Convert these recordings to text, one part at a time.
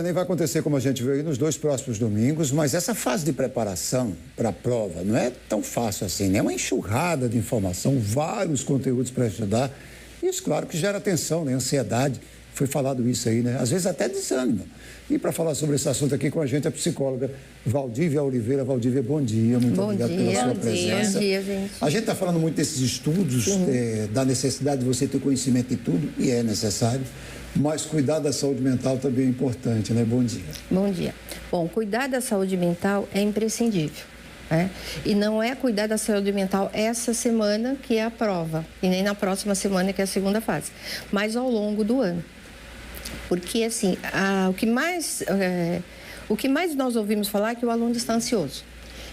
Nem vai acontecer como a gente viu aí nos 2 próximos domingos, mas essa fase de preparação para a prova não é tão fácil assim, né? É uma enxurrada de informação, vários conteúdos para estudar. Isso, claro, que gera tensão, né? Ansiedade. Foi falado isso aí, né? Às vezes até desânimo. E para falar sobre esse assunto aqui com a gente, a psicóloga Valdívia Oliveira. Valdívia, bom dia. Muito obrigado pela sua presença. Bom dia, gente. A gente está falando muito desses estudos, da necessidade de você ter conhecimento de tudo, e é necessário. Mas cuidar da saúde mental também é importante, né? Bom dia. Bom dia. Bom, cuidar da saúde mental é imprescindível, né? E não é cuidar da saúde mental essa semana, que é a prova, e nem na próxima semana, que é a segunda fase, mas ao longo do ano. Porque, assim, o que mais nós ouvimos falar é que o aluno está ansioso.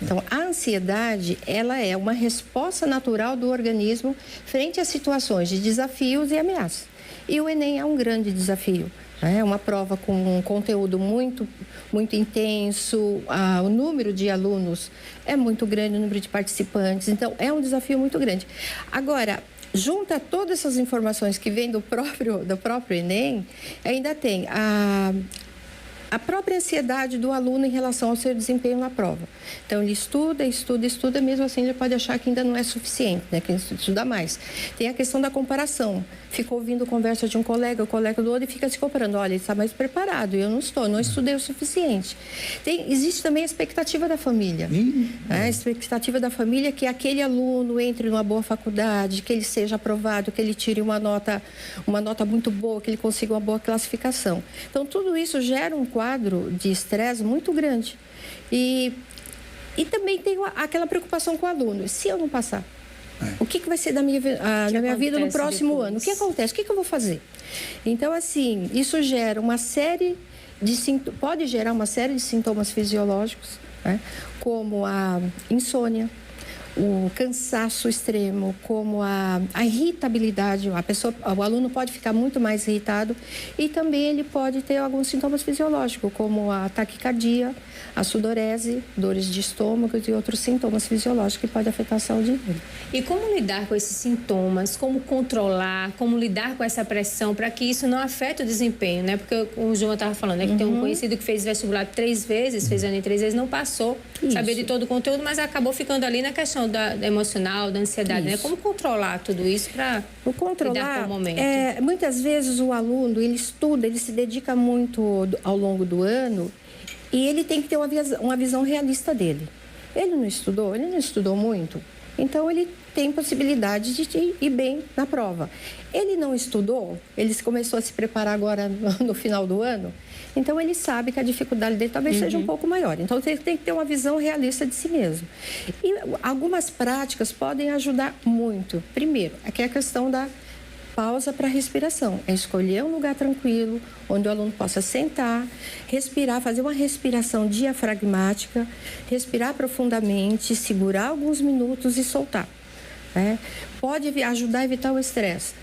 Então, a ansiedade, ela é uma resposta natural do organismo frente a situações de desafios e ameaças. E o Enem é um grande desafio. É uma prova com um conteúdo muito intenso, o número de alunos é muito grande, o número de participantes, então é um desafio muito grande. Agora, junta todas essas informações que vêm do próprio Enem, ainda tem a própria ansiedade do aluno em relação ao seu desempenho na prova. Então, ele estuda, mesmo assim ele pode achar que ainda não é suficiente, né? Que ele estuda mais. Tem a questão da comparação. Fica ouvindo conversa de um colega, o colega do outro, e fica se comparando. Olha, ele está mais preparado, eu não estudei o suficiente. Existe também a expectativa da família. A expectativa da família é que aquele aluno entre numa boa faculdade, que ele seja aprovado, que ele tire uma nota muito boa, que ele consiga uma boa classificação. Então, tudo isso gera um quadro de estresse muito grande. E também tem aquela preocupação com o aluno. Se eu não passar, o que vai ser da minha vida no próximo ano? O que acontece? O que eu vou fazer? Então, assim, isso gera uma série pode gerar uma série de sintomas fisiológicos, né? Como a insônia, o cansaço extremo, como a irritabilidade. O aluno pode ficar muito mais irritado e também ele pode ter alguns sintomas fisiológicos, como a taquicardia, a sudorese, dores de estômago e outros sintomas fisiológicos que podem afetar a saúde dele. E como lidar com esses sintomas? Como controlar? Como lidar com essa pressão para que isso não afete o desempenho, né? Porque o João estava falando, né, que tem um conhecido que fez vestibular 3 vezes, fez Enem 3 vezes, não passou, sabia de todo o conteúdo, mas acabou ficando ali na questão da emocional, da ansiedade, né? Como controlar tudo isso para lidar com o momento? Muitas vezes o aluno, ele estuda, ele se dedica muito ao longo do ano e ele tem que ter uma visão realista dele. Ele não estudou muito, então ele tem possibilidade de ir bem na prova. Ele não estudou, ele começou a se preparar agora no final do ano, então ele sabe que a dificuldade dele talvez seja um pouco maior. Então ele tem que ter uma visão realista de si mesmo. E algumas práticas podem ajudar muito. Primeiro, aqui é a questão da pausa para respiração. É escolher um lugar tranquilo, onde o aluno possa sentar, respirar, fazer uma respiração diafragmática, respirar profundamente, segurar alguns minutos e soltar. Pode ajudar a evitar o estresse.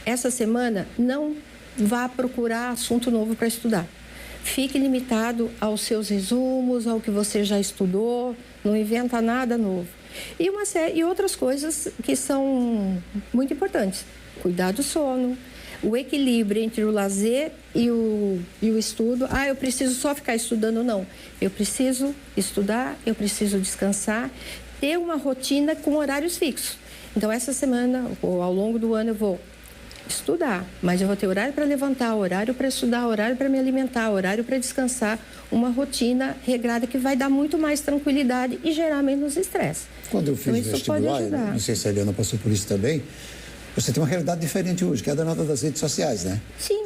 Essa semana, não vá procurar assunto novo para estudar. Fique limitado aos seus resumos, ao que você já estudou, não inventa nada novo. E outras coisas que são muito importantes. Cuidar do sono, o equilíbrio entre o lazer e o estudo. Eu preciso só ficar estudando, não. Eu preciso estudar, eu preciso descansar, ter uma rotina com horários fixos. Então, essa semana, ou ao longo do ano, eu vou estudar, mas eu vou ter horário para levantar, horário para estudar, horário para me alimentar, horário para descansar, uma rotina regrada que vai dar muito mais tranquilidade e gerar menos estresse. Quando eu fiz vestibular, não sei se a Eliana passou por isso também, você tem uma realidade diferente hoje, que é a da nota das redes sociais, né? Sim.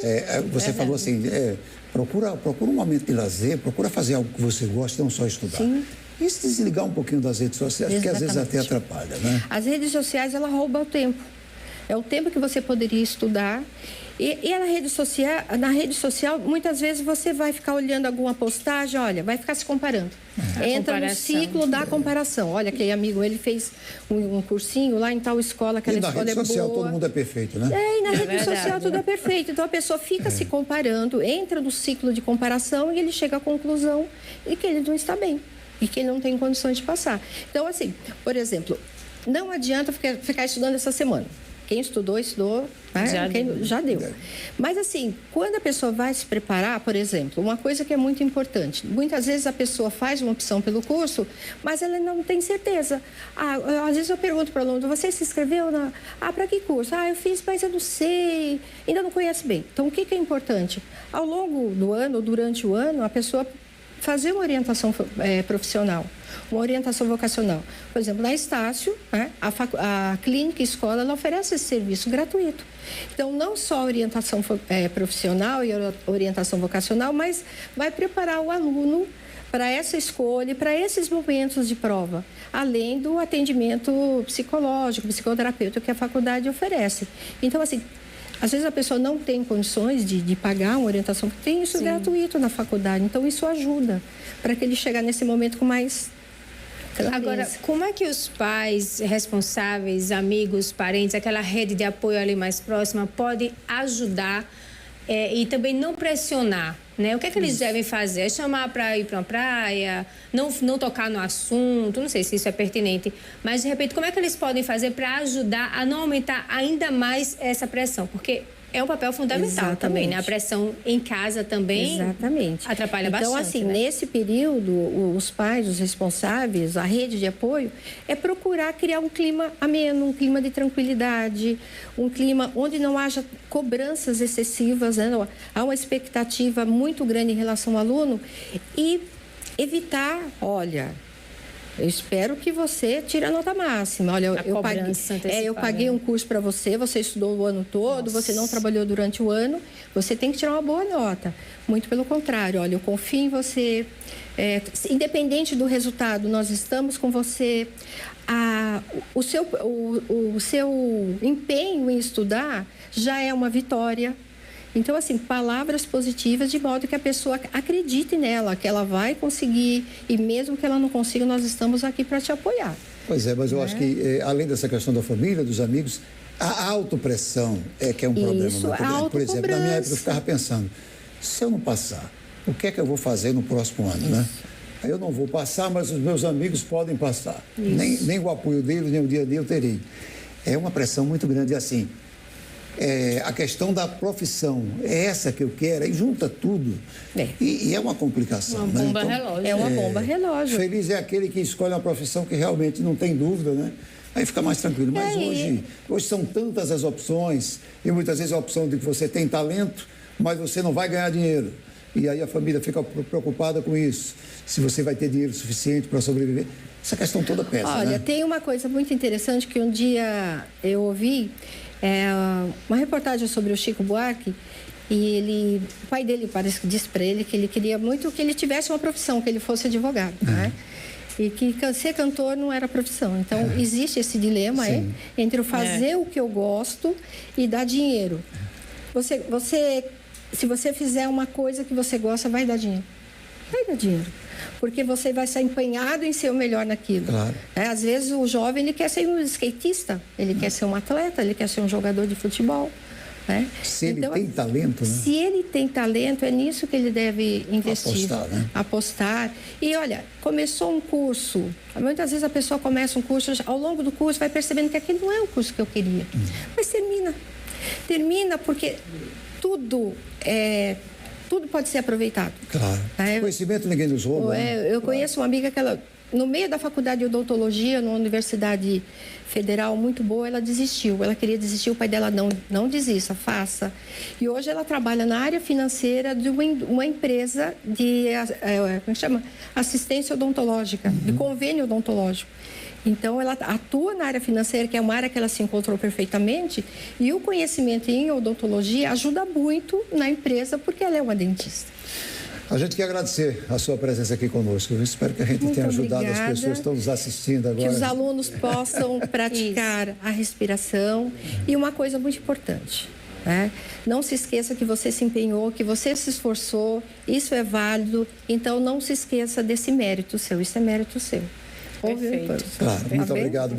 Você falou assim, procura um momento de lazer, procura fazer algo que você gosta, não só estudar. Sim. E se desligar um pouquinho das redes sociais, porque às vezes até atrapalha, né? As redes sociais, ela rouba o tempo. É o tempo que você poderia estudar. E na rede social, muitas vezes você vai ficar olhando alguma postagem, vai ficar se comparando. Entra no ciclo da comparação. Olha, aquele amigo, ele fez um cursinho lá em tal escola, aquela escola é boa. E na rede social todo mundo é perfeito, né? E na rede social tudo é perfeito. Então a pessoa fica se comparando, entra no ciclo de comparação e ele chega à conclusão de que ele não está bem e que ele não tem condições de passar. Então, assim, por exemplo, não adianta ficar estudando essa semana. Quem estudou, né? Já deu. Mas assim, quando a pessoa vai se preparar, por exemplo, uma coisa que é muito importante, muitas vezes a pessoa faz uma opção pelo curso, mas ela não tem certeza. Às vezes eu pergunto para o aluno, você se inscreveu para que curso? Eu fiz, mas eu não sei, ainda não conhece bem. Então, o que é importante? Ao longo do ano, durante o ano, a pessoa fazer uma orientação profissional, uma orientação vocacional. Por exemplo, na Estácio, né, a clínica escola ela oferece esse serviço gratuito. Então, não só a orientação profissional e a orientação vocacional, mas vai preparar o aluno para essa escolha e para esses momentos de prova, além do atendimento psicológico, psicoterapêutico que a faculdade oferece. Então, assim, às vezes a pessoa não tem condições de pagar uma orientação, tem isso gratuito na faculdade. Então, isso ajuda para que ele chegue nesse momento com mais clareza. Agora, como é que os pais responsáveis, amigos, parentes, aquela rede de apoio ali mais próxima, pode ajudar e também não pressionar? Né? O que é que eles devem fazer? É chamar para ir para uma praia, não tocar no assunto, não sei se isso é pertinente, mas de repente, como é que eles podem fazer para ajudar a não aumentar ainda mais essa pressão? Porque é um papel fundamental também, né? A pressão em casa também atrapalha bastante. Então, assim, né? Nesse período, os pais, os responsáveis, a rede de apoio, é procurar criar um clima ameno, um clima de tranquilidade, um clima onde não haja cobranças excessivas, né? Há uma expectativa muito grande em relação ao aluno e evitar, eu espero que você tire a nota máxima. Olha, eu paguei um curso para você, você estudou o ano todo, você não trabalhou durante o ano, você tem que tirar uma boa nota. Muito pelo contrário, olha, eu confio em você. Independente do resultado, nós estamos com você. O seu empenho em estudar já é uma vitória. Então, assim, palavras positivas de modo que a pessoa acredite nela, que ela vai conseguir e mesmo que ela não consiga, nós estamos aqui para te apoiar. Pois mas eu acho que, além dessa questão da família, dos amigos, a autopressão que é um problema muito grande. Por exemplo, na minha época eu ficava pensando, se eu não passar, o que é que eu vou fazer no próximo ano, né? Aí eu não vou passar, mas os meus amigos podem passar. Nem o apoio deles, nem o dia a dia eu terei. É uma pressão muito grande assim. A questão da profissão, é essa que eu quero, aí junta tudo. E é uma complicação. Uma bomba relógio. É uma bomba relógio. Feliz é aquele que escolhe uma profissão que realmente não tem dúvida, né? Aí fica mais tranquilo. Mas hoje são tantas as opções, e muitas vezes a opção de que você tem talento, mas você não vai ganhar dinheiro. E aí a família fica preocupada com isso. Se você vai ter dinheiro suficiente para sobreviver. Essa questão toda pesa, Olha, tem uma coisa muito interessante que um dia eu ouvi, uma reportagem sobre o Chico Buarque, e o pai dele parece que disse para ele que ele queria muito que ele tivesse uma profissão, que ele fosse advogado, né? E que ser cantor não era profissão. Então, existe esse dilema entre o fazer o que eu gosto e dar dinheiro. Se você fizer uma coisa que você gosta, vai dar dinheiro. Vai dar dinheiro. Porque você vai ser empenhado em ser o melhor naquilo. Claro. Às vezes o jovem ele quer ser um skatista, ele quer ser um atleta, ele quer ser um jogador de futebol. Né? Se ele tem talento, né? Se ele tem talento, é nisso que ele deve investir. Apostar, né? Apostar. E olha, começou um curso. Muitas vezes a pessoa começa um curso, ao longo do curso vai percebendo que aquele não é o curso que eu queria. Mas termina. Termina porque tudo pode ser aproveitado. Claro. Conhecimento ninguém nos rouba. Eu conheço uma amiga que no meio da faculdade de odontologia, numa universidade federal muito boa, ela desistiu. Ela queria desistir, o pai dela não desista, faça. E hoje ela trabalha na área financeira de uma empresa de como chama? Assistência odontológica, de convênio odontológico. Então, ela atua na área financeira, que é uma área que ela se encontrou perfeitamente, e o conhecimento em odontologia ajuda muito na empresa, porque ela é uma dentista. A gente quer agradecer a sua presença aqui conosco. Eu espero que a gente tenha ajudado as pessoas que estão nos assistindo agora. Que os alunos possam praticar a respiração. E uma coisa muito importante, né? Não se esqueça que você se empenhou, que você se esforçou, isso é válido. Então, não se esqueça desse mérito seu, isso é mérito seu. Perfeito. Claro, muito obrigado.